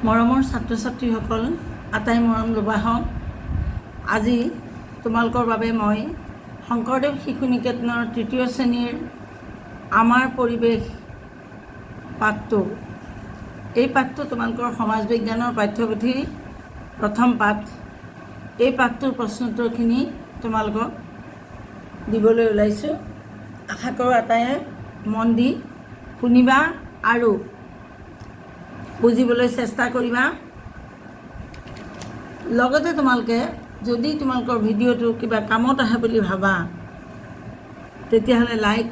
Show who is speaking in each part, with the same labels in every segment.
Speaker 1: মৰমৰ ছাত্ৰ ছাত্ৰীসকল আটাই মৰম লবা হওক। আজি তোমালোকৰ বাবে মই শংকৰদেৱ শিশু নিকেতনৰ তৃতীয় শ্ৰেণীৰ আমাৰ পৰিৱেশ পাঠটো, এই পাঠটো তোমালোকৰ সমাজ বিজ্ঞানৰ পাঠ্যপুথিৰ প্ৰথম পাঠ। এই পাঠটোৰ প্ৰশ্নোত্তৰখিনি তোমালোকক দিবলৈ ওলাইছোঁ। আশা কৰোঁ আটায়ে মন দি শুনিবা আৰু বুজিবলৈ চেষ্টা কৰিবা। লগতে তোমালোকে যদি তোমালোকৰ ভিডিঅ'টো কিবা কামত আহে বুলি ভাবা তেতিয়াহ'লে লাইক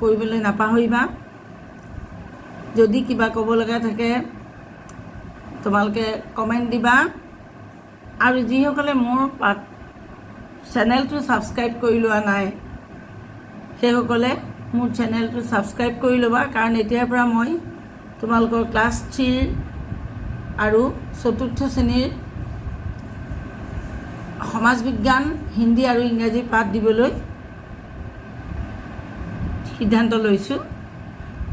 Speaker 1: কৰিবলৈ নাপাহৰিবা। যদি কিবা ক'ব লগা থাকে তোমালোকে কমেণ্ট দিবা। আৰু যিসকলে মোৰ চেনেলটো ছাবস্ক্ৰাইব কৰি লোৱা নাই সেইসকলে মোৰ চেনেলটো ছাবস্ক্ৰাইব কৰি ল'বা, কাৰণ এতিয়াৰ পৰা মই তোমালোকৰ ক্লাছ 3 আৰু 4ৰ্থ শ্ৰেণীৰ সমাজ বিজ্ঞান, হিন্দী আৰু ইংৰাজী পাঠ দিবলৈ সিদ্ধান্ত লৈছোঁ।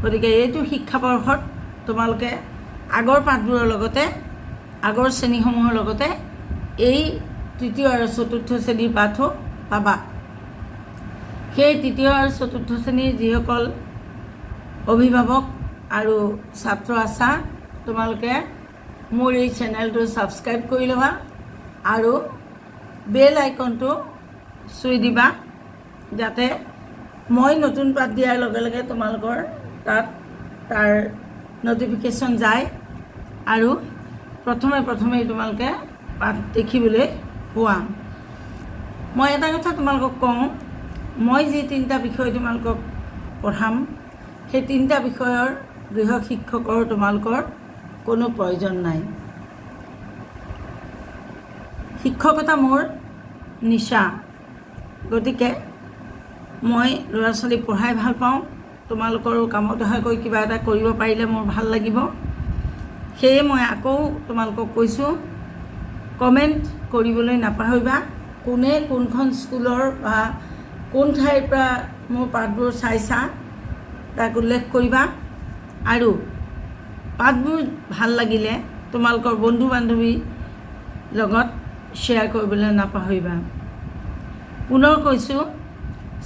Speaker 1: গতিকে এইটো শিক্ষাবৰ্ষত তোমালোকে আগৰ পাঠবোৰৰ লগতে আগৰ শ্ৰেণীসমূহৰ লগতে এই তৃতীয় আৰু 4ৰ্থ শ্ৰেণীৰ পাঠো পাবা। সেই তৃতীয় আৰু 4ৰ্থ শ্ৰেণীৰ যিসকল অভিভাৱক আৰু ছাত্ৰ আছা তোমালোকে মোৰ এই চেনেলটো ছাবস্ক্ৰাইব কৰি ল'বা আৰু বেল আইকনটো চুই দিবা, যাতে মই নতুন পাঠ দিয়াৰ লগে লগে তোমালোকৰ তাত তাৰ ন'টিফিকেশ্যন যায় আৰু প্ৰথমেই তোমালোকে পাঠ দেখিবলৈ পোৱা। মই এটা কথা তোমালোকক কওঁ, মই যি 3টা বিষয় তোমালোকক পঢ়াম সেই 3টা বিষয়ৰ গৃহ শিক্ষকৰ তোমালোকৰ কোনো প্ৰয়োজন নাই। শিক্ষকতা মোৰ নিচা, গতিকে মই ল'ৰা ছোৱালীক পঢ়াই ভাল পাওঁ। তোমালোকৰো কামত অহাকৈ কিবা এটা কৰিব পাৰিলে মোৰ ভাল লাগিব। সেয়ে মই আকৌ তোমালোকক কৈছোঁ, কমেণ্ট কৰিবলৈ নাপাহৰিবা। কোনে কোনখন স্কুলৰ বা কোন ঠাইৰ পৰা মোৰ পাঠবোৰ চাইছা তাক উল্লেখ কৰিবা। আৰু পাঠবোৰ ভাল লাগিলে তোমালোকৰ বন্ধু বান্ধৱীৰ লগত শ্বেয়াৰ কৰিবলৈ নাপাহৰিবা। পুনৰ কৈছোঁ,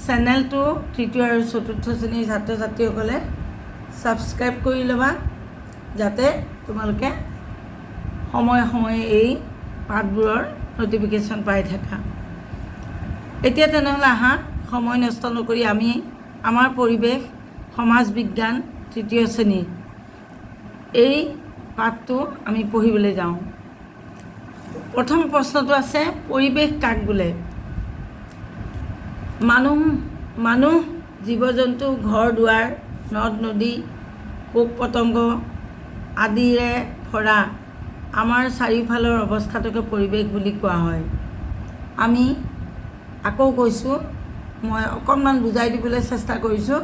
Speaker 1: চেনেলটো তৃতীয় আৰু 4ৰ্থ শ্ৰেণীৰ ছাত্ৰ ছাত্ৰীসকলে ছাবস্ক্ৰাইব কৰি ল'বা, যাতে তোমালোকে সময়ে সময়ে এই পাঠবোৰৰ ন'টিফিকেশ্যন পাই থাকা। এতিয়া তেনেহ'লে আহা, সময় নষ্ট নকৰি আমি আমাৰ পৰিৱেশ সমাজ বিজ্ঞান তৃতীয় শ্ৰেণীৰ এই পাঠটো আমি পঢ়িবলৈ যাওঁ। প্ৰথম প্ৰশ্নটো আছে, পৰিৱেশ কাক বোলে? মানুহ, জীৱ জন্তু, ঘৰ দুৱাৰ, নদ নদী, পোক পতংগ আদিৰে ভৰা আমাৰ চাৰিওফালৰ অৱস্থাটোকে পৰিৱেশ বুলি কোৱা হয়। আমি আকৌ কৈছোঁ, মই অকণমান বুজাই দিবলৈ চেষ্টা কৰিছোঁ।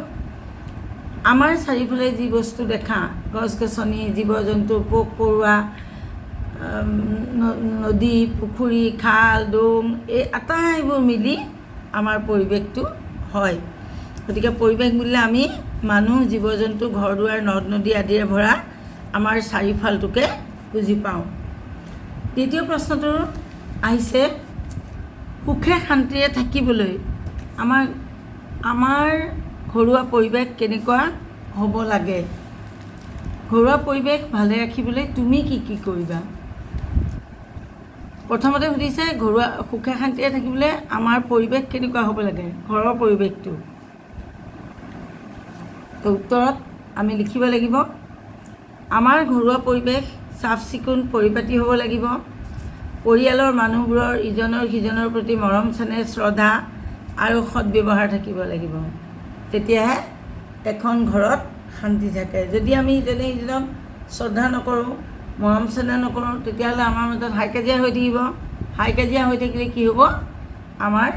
Speaker 1: আমাৰ চাৰিওফালে যি বস্তু দেখা, গছ গছনি, জীৱ জন্তু, পোক পৰুৱা, নদী, পুখুৰী, খাল, ডোং, এই আটাইবোৰ মিলি আমাৰ পৰিৱেশটো হয়। গতিকে পৰিৱেশ বুলিলে আমি মানুহ, জীৱ জন্তু, ঘৰ দুৱাৰ, নদ নদী আদিৰে ভৰা আমাৰ চাৰিওফালটোকে বুজি পাওঁ। দ্বিতীয় প্ৰশ্নটো আহিছে, সুখে শান্তিৰে থাকিবলৈ আমাৰ ঘৰুৱা পৰিৱেশ কেনেকুৱা হ'ব লাগে? ঘৰুৱা পৰিৱেশ ভালে ৰাখিবলৈ তুমি কি কি কৰিবা? প্ৰথমতে সুধিছে, সুখে শান্তিৰে থাকিবলৈ আমাৰ পৰিৱেশ কেনেকুৱা হ'ব লাগে, ঘৰৰ পৰিৱেশটো। উত্তৰত আমি লিখিব লাগিব, আমাৰ ঘৰুৱা পৰিৱেশ চাফ চিকুণ পৰিপাটি হ'ব লাগিব। পৰিয়ালৰ মানুহবোৰৰ ইজনৰ সিজনৰ প্ৰতি মৰম চেনেহ, শ্ৰদ্ধা আৰু সৎব্যৱহাৰ থাকিব লাগিব। তেতিয়াহে এখন ঘৰত শান্তি থাকে। যদি আমি ইজনে সিজনক শ্ৰদ্ধা নকৰোঁ, মৰম চেনেহ নকৰোঁ, তেতিয়াহ'লে আমাৰ মাজত হাই কাজিয়া হৈ থাকিব। হাই কাজিয়া হৈ থাকিলে কি হ'ব? আমাৰ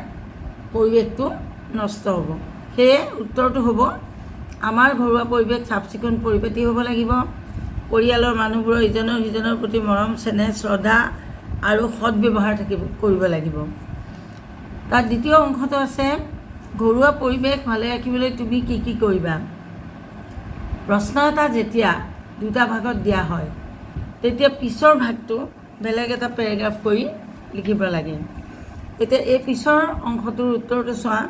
Speaker 1: পৰিৱেশটো নষ্ট হ'ব। সেয়ে উত্তৰটো হ'ব, আমাৰ ঘৰুৱা পৰিৱেশ চাফ চিকুণ পৰিপাটি হ'ব লাগিব। পৰিয়ালৰ মানুহবোৰৰ ইজনৰ সিজনৰ প্ৰতি মৰম চেনেহ, শ্ৰদ্ধা আৰু সৎব্যৱহাৰ কৰিব লাগিব। তাৰ দ্বিতীয় অংশটো আছে, ঘৰুৱা পৰিৱেশ ভালে ৰাখিবলৈ তুমি কি কি কৰিবা? প্ৰশ্ন এটা যেতিয়া দুটা ভাগত দিয়া হয়, তেতিয়া পিছৰ ভাগটো বেলেগ এটা পেৰাগ্ৰাফ কৰি লিখিব লাগে। এতিয়া এই পিছৰ অংশটোৰ উত্তৰটো চোৱা।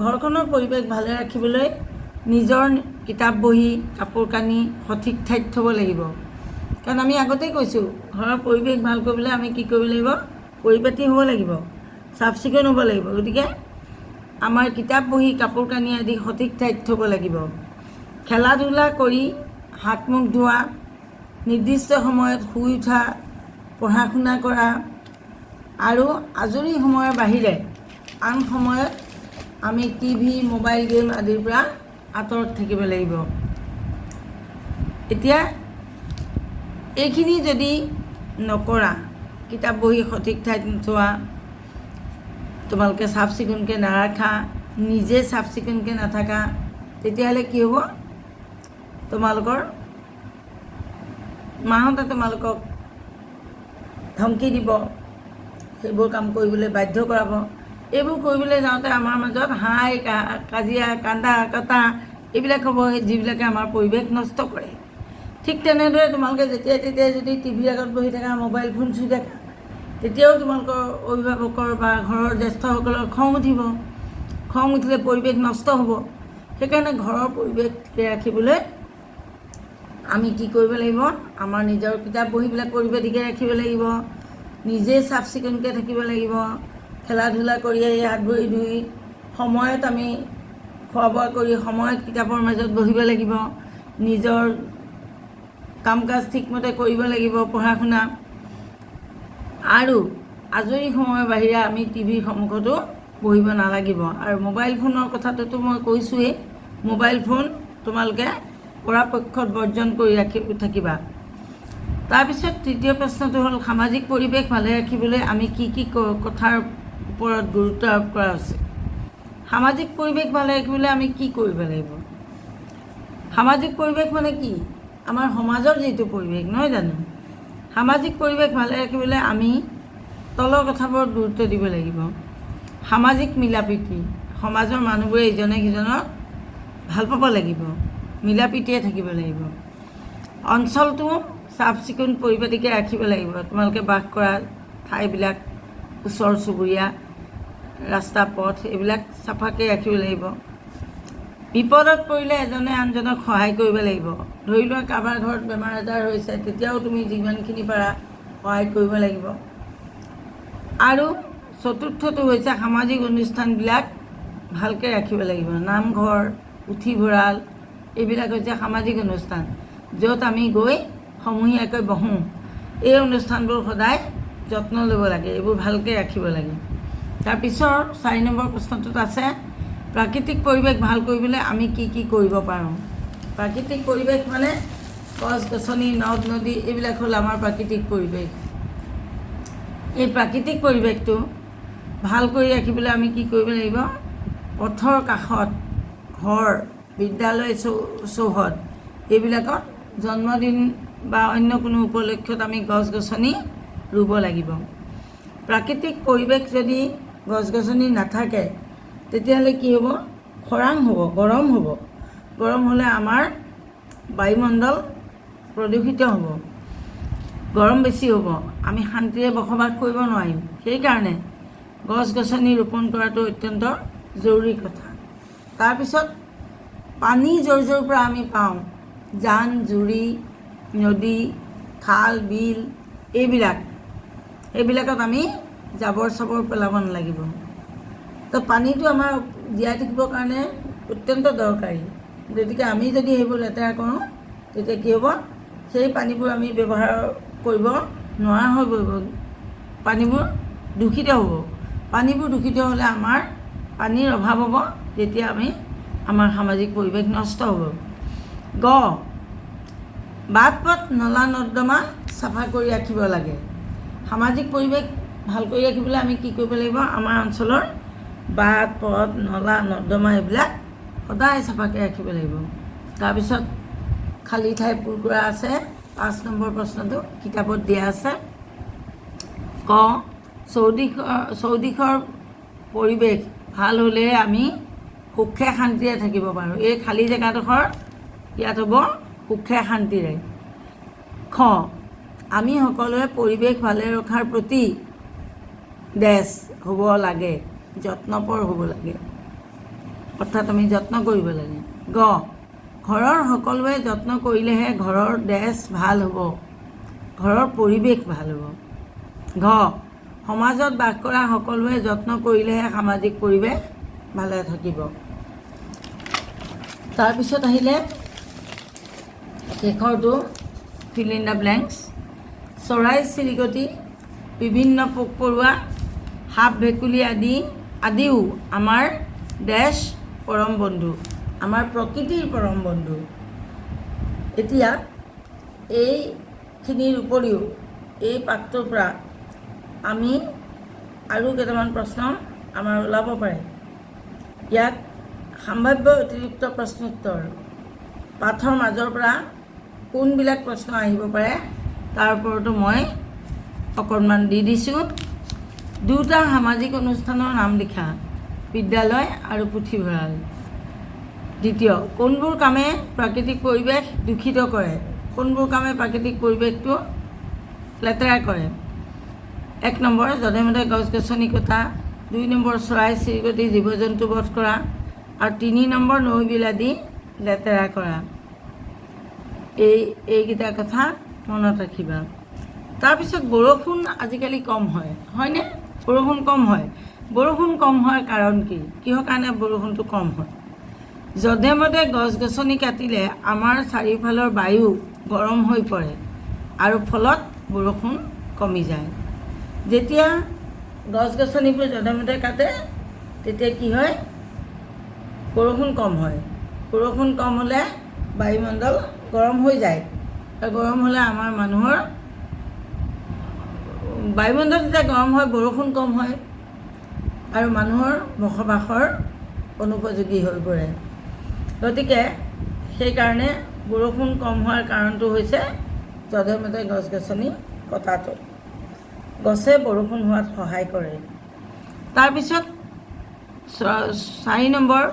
Speaker 1: ঘৰখনৰ পৰিৱেশ ভালে ৰাখিবলৈ নিজৰ কিতাপ বহি কাপোৰ কানি সঠিক ঠাইত থ'ব লাগিব। কাৰণ আমি আগতেই কৈছোঁ, ঘৰৰ পৰিৱেশ ভাল কৰিবলৈ আমি কি কৰিব লাগিব? পৰিপাটি হ'ব লাগিব, চাফ চিকুণ হ'ব লাগিব। গতিকে আমাৰ কিতাপ বহি কাপোৰ কানি আদি সঠিক ঠাইত থ'ব লাগিব। খেলা ধূলা কৰি হাত মুখ ধোৱা, নিৰ্দিষ্ট সময়ত শুই উঠা, পঢ়া শুনা কৰা আৰু আজৰি সময়ৰ বাহিৰে আন সময়ত আমি টিভি মোবাইল গেম আদিৰ পৰা আঁতৰত থাকিব লাগিব। এতিয়া এইখিনি যদি নকৰা, কিতাপ বহি সঠিক ঠাইত নোথোৱা, তোমালোকে চাফ চিকুণকৈ নাৰাখা, নিজে চাফ চিকুণকৈ নাথাকা, তেতিয়াহ'লে কি হ'ব? তোমালোকৰ মাহঁতে তোমালোকক ধমকি দিব, সেইবোৰ কাম কৰিবলৈ বাধ্য কৰাব। এইবোৰ কৰিবলৈ যাওঁতে আমাৰ মাজত হাই কাজিয়া কান্দা কটা এইবিলাক হ'ব, যিবিলাকে আমাৰ পৰিৱেশ নষ্ট কৰে। ঠিক তেনেদৰে তোমালোকে যেতিয়াই তেতিয়াই যদি টিভিৰ আগত বহি থাকা, মোবাইল ফোন চুই থাকা, তেতিয়াও তোমালোকৰ অভিভাৱকৰ বা ঘৰৰ জ্যেষ্ঠসকলৰ খং উঠিব। খং উঠিলে পৰিৱেশ নষ্ট হ'ব। সেইকাৰণে ঘৰৰ পৰিৱেশ ঠিকে ৰাখিবলৈ আমি কি কৰিব লাগিব? আমাৰ নিজৰ কিতাপ বহীবিলাক পৰিপাটিকৈ ৰাখিব লাগিব, নিজে চাফ চিকুণকৈ থাকিব লাগিব, খেলা ধূলা কৰি আহি হাত ভৰি ধুই সময়ত আমি খোৱা বোৱা কৰি সময়ত কিতাপৰ মাজত বহিব লাগিব, নিজৰ কাম কাজ ঠিকমতে কৰিব লাগিব, পঢ়া শুনা। আৰু আজৰি সময়ৰ বাহিৰে আমি টিভিৰ সন্মুখতো বহিব নালাগিব। আৰু মোবাইল ফোনৰ কথাটোতো মই কৈছোঁৱেই, মোবাইল ফোন তোমালোকে পৰাপক্ষত বৰ্জন কৰি থাকিবা। তাৰপিছত তৃতীয় প্ৰশ্নটো হ'ল, সামাজিক পৰিৱেশ ভালে ৰাখিবলৈ আমি কি কি কথাৰ ওপৰত গুৰুত্ব আৰোপ কৰা উচিত? সামাজিক পৰিৱেশ ভালে ৰাখিবলৈ আমি কি কৰিব লাগিব? সামাজিক পৰিৱেশ মানে কি? আমাৰ সমাজৰ যিটো পৰিৱেশ, নহয় জানো? সামাজিক পৰিৱেশ ভালে ৰাখিবলৈ আমি তলৰ কথাবোৰত গুৰুত্ব দিব লাগিব। সামাজিক মিলা প্ৰীতি, সমাজৰ মানুহবোৰে ইজনে সিজনক ভাল পাব লাগিব, মিলা প্ৰীতিৰে থাকিব লাগিব। অঞ্চলটো চাফ চিকুণ পৰিপাটিকৈ ৰাখিব লাগিব। তোমালোকে বাস কৰা ঠাইবিলাক, ওচৰ চুবুৰীয়া, ৰাস্তা পথ এইবিলাক চাফাকৈ ৰাখিব লাগিব। বিপদত পৰিলে এজনে আনজনক সহায় কৰিব লাগিব। ধৰি লোৱা কাৰোবাৰ ঘৰত বেমাৰ আজাৰ হৈছে, তেতিয়াও তুমি যিমানখিনি পাৰা সহায় কৰিব লাগিব। আৰু চতুৰ্থটো হৈছে সামাজিক অনুষ্ঠানবিলাক ভালকৈ ৰাখিব লাগিব। নামঘৰ, পুথিভঁৰাল এইবিলাক হৈছে সামাজিক অনুষ্ঠান, য'ত আমি গৈ সমূহীয়াকৈ বহোঁ। এই অনুষ্ঠানবোৰ সদায় যত্ন ল'ব লাগে, এইবোৰ ভালকৈ ৰাখিব লাগে। তাৰপিছৰ 4 নম্বৰ প্ৰশ্নটোত আছে, প্ৰাকৃতিক পৰিৱেশ ভাল কৰিবলৈ আমি কি কি কৰিব পাৰোঁ? প্ৰাকৃতিক পৰিৱেশ মানে গছ গছনি, নদ নদী এইবিলাক হ'ল আমাৰ প্ৰাকৃতিক পৰিৱেশ। এই প্ৰাকৃতিক পৰিৱেশটো ভাল কৰি ৰাখিবলৈ আমি কি কৰিব লাগিব? পথৰ কাষত, ঘৰ, বিদ্যালয় চৌহদ এইবিলাকত জন্মদিন বা অন্য কোনো উপলক্ষত আমি গছ গছনি ৰুব লাগিব। প্ৰাকৃতিক পৰিৱেশ যদি গছ গছনি নাথাকে, তেতিয়াহ'লে কি হ'ব? খৰাং হ'ব, গৰম হ'ব। গৰম হ'লে আমাৰ বায়ুমণ্ডল প্ৰদূষিত হ'ব, গৰম বেছি হ'ব, আমি শান্তিৰে বসবাস কৰিব নোৱাৰিম। সেইকাৰণে গছ গছনি ৰোপণ কৰাটো অত্যন্ত জৰুৰী কথা। তাৰপিছত পানী য'ৰ য'ৰ পৰা আমি পাওঁ, জান জুৰি, নদী, খাল বিল এইবিলাকত আমি জাবৰ চাবৰ পেলাব নালাগিব। তো পানীটো আমাৰ জীয়াই থাকিবৰ কাৰণে অত্যন্ত দৰকাৰী। গতিকে আমি যদি সেইবোৰ লেতেৰা কৰোঁ, তেতিয়া কি হ'ব? সেই পানীবোৰ আমি ব্যৱহাৰ কৰিব নোৱাৰা হৈ পৰিব, পানীবোৰ দূষিত হ'ব। পানীবোৰ দূষিত হ'লে আমাৰ পানীৰ অভাৱ হ'ব, তেতিয়া আমাৰ সামাজিক পৰিৱেশ নষ্ট হ'ব। বাট পথ নলা নৰ্দমা চাফা কৰি ৰাখিব লাগে। সামাজিক পৰিৱেশ ভাল কৰি ৰাখিবলৈ আমি কি কৰিব লাগিব? আমাৰ অঞ্চলৰ বাট পথ নলা নৰ্দমা এইবিলাক সদায় চাফাকৈ ৰাখিব লাগিব। তাৰপিছত খালী ঠাই পূৰ কৰা আছে, 5 নম্বৰ প্ৰশ্নটো কিতাপত দিয়া আছে। চৌদিশৰ পৰিৱেশ ভাল হ'লেহে আমি সুখে শান্তিৰে থাকিব পাৰোঁ। এই খালী জেগাডোখৰ ইয়াত হ'ব সুখে শান্তিৰে। খ আমি সকলোৱে পৰিৱেশ ভালে ৰখাৰ প্ৰতি হ'ব লাগে, যত্নপৰ হ'ব লাগে, অৰ্থাৎ আমি যত্ন কৰিব লাগে। গ ঘৰৰ সকলোৱে যত্ন কৰিলেহে ঘৰৰ ভাল হ'ব, ঘৰৰ পৰিৱেশ ভাল হ'ব। ঘ সমাজত বাস কৰা সকলোৱে যত্ন কৰিলেহে সামাজিক পৰিৱেশ ভালে থাকিব। তাৰপিছত আহিলে শেষৰটো ফিল ইন দ্য ব্লেংকছ। চৰাই চিৰিকটি, বিভিন্ন পোক পৰুৱা, সাপ ভেকুলী আদিও আমাৰ পৰম বন্ধু, আমাৰ প্ৰকৃতিৰ পৰম বন্ধু। এতিয়া এইখিনিৰ উপৰিও এই পাঠটোৰ পৰা আমি আৰু কেইটামান প্ৰশ্ন আমাৰ ওলাব পাৰে। ইয়াত সম্ভাৱ্য অতিৰিক্ত প্ৰশ্নোত্তৰ পাঠৰ মাজৰ পৰা কোনবিলাক প্ৰশ্ন আহিব পাৰে তাৰ ওপৰতো মই অকণমান দি দিছোঁ। দুটা সামাজিক অনুষ্ঠানৰ নাম লিখা, বিদ্যালয় আৰু পুথিভঁৰাল। দ্বিতীয়, কোনবোৰ কামে প্ৰাকৃতিক পৰিৱেশ দূষিত কৰে, কোনবোৰ কামে প্ৰাকৃতিক পৰিৱেশটো লেতেৰা কৰে। 1 নম্বৰ, যধে মধে গছ গছনি কটা। 2 নম্বৰ, চৰাই চিৰিকটি জীৱ জন্তু বধ কৰা। আৰু 3 নম্বৰ, নৈ বিল আদি লেতেৰা কৰা। এইকেইটা কথা মনত ৰাখিবা। তাৰপিছত বৰষুণ আজিকালি কম হয়, হয়নে? বৰষুণ কম হয়। বৰষুণ কম হোৱাৰ কাৰণ কি? কিহৰ কাৰণে বৰষুণটো কম হয়? যধে মধে গছ গছনি কাটিলে আমাৰ চাৰিওফালৰ বায়ু গৰম হৈ পৰে আৰু ফলত বৰষুণ কমি যায়। যেতিয়া গছ গছনিবোৰ যধে মধে কাটে তেতিয়া কি হয়? বৰষুণ কম হয়। বৰষুণ কম হ'লে বায়ুমণ্ডল গৰম হৈ যায়, আৰু গৰম হ'লে আমাৰ মানুহৰ বায়ুমণ্ডল যেতিয়া গৰম হয় বৰষুণ কম হয় আৰু মানুহৰ বসবাসৰ অনুপযোগী হৈ পৰে। গতিকে সেইকাৰণে বৰষুণ কম হোৱাৰ কাৰণটো হৈছে যধে মধে গছ গছনি কটাটো। গছে বৰষুণ হোৱাত সহায় কৰে। তাৰপিছত 4 নম্বৰ,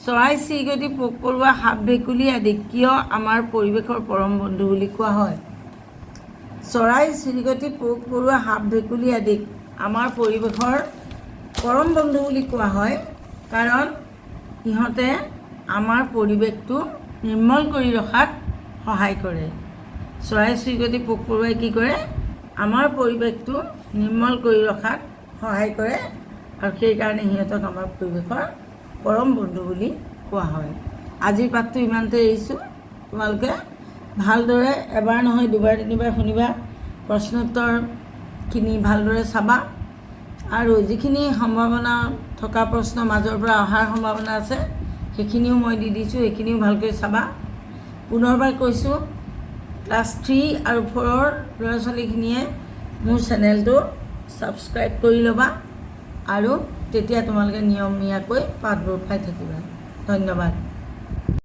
Speaker 1: চৰাই চিৰিকটি পোক পৰুৱা সাপ ভেকুলী আদি কিয় আমাৰ পৰিৱেশৰ পৰম বন্ধু বুলি কোৱা হয়? চৰাই চিৰিকটি পোক পৰুৱা সাপ ভেকুলী আদিক আমাৰ পৰিৱেশৰ পৰম বন্ধু বুলি কোৱা হয় কাৰণ সিহঁতে আমাৰ পৰিৱেশটো নিৰ্মল কৰি ৰখাত সহায় কৰে। চৰাই চিৰিকটি পোক পৰুৱাই কি কৰে? আমাৰ পৰিৱেশটো নিৰ্মল কৰি ৰখাত সহায় কৰে, আৰু সেইকাৰণে সিহঁতক আমাৰ পৰিৱেশৰ পৰম বন্ধু বুলি কোৱা হয়। আজিৰ পাঠটো ইমানতে এৰিছোঁ। তোমালোকে ভালদৰে এবাৰ নহয় দুবাৰ তিনিবাৰ শুনিবা, প্ৰশ্নোত্তৰখিনি ভালদৰে চাবা, আৰু যিখিনি সম্ভাৱনা থকা প্ৰশ্ন মাজৰ পৰা অহাৰ সম্ভাৱনা আছে সেইখিনিও মই দি দিছোঁ, সেইখিনিও ভালকৈ চাবা। পুনৰবাৰ কৈছোঁ, ক্লাছ 3 আৰু 4 ল'ৰা ছোৱালীখিনিয়ে মোৰ চেনেলটো ছাবস্ক্ৰাইব কৰি ল'বা, আৰু তেতিয়া তোমালোকে নিয়মীয়াকৈ পাঠবোৰ পাই থাকিবা। ধন্যবাদ।